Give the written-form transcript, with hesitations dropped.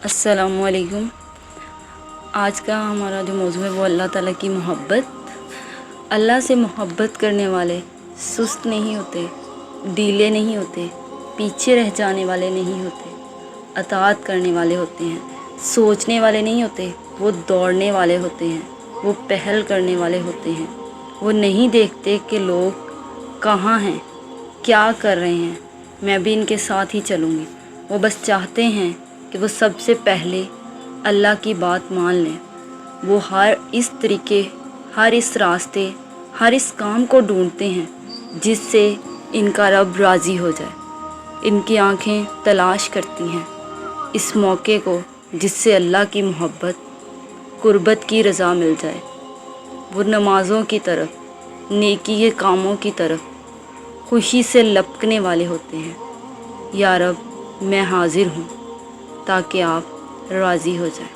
अस्सलामु अलैकुम। आज का हमारा जो मौजू है वो अल्लाह ताला की मोहब्बत। अल्लाह से मोहब्बत करने वाले सुस्त नहीं होते, ढीले नहीं होते, पीछे रह जाने वाले नहीं होते, अताअत करने वाले होते हैं, सोचने वाले नहीं होते, वो दौड़ने वाले होते हैं, वो पहल करने वाले होते हैं। वो नहीं देखते कि लोग कहाँ हैं, क्या कर रहे हैं, मैं भी इनके साथ ही चलूँगी। वो बस चाहते हैं कि वो सबसे पहले अल्लाह की बात मान लें। वो हर इस तरीके, हर इस रास्ते, हर इस काम को ढूंढते हैं जिससे इनका रब राज़ी हो जाए। इनकी आँखें तलाश करती हैं इस मौके को जिससे अल्लाह की मोहब्बत, कुर्बत की रज़ा मिल जाए। वो नमाज़ों की तरफ, नेकी के कामों की तरफ खुशी से लपकने वाले होते हैं। या रब, मैं हाज़िर हूँ ताकि आप राज़ी हो जाएं।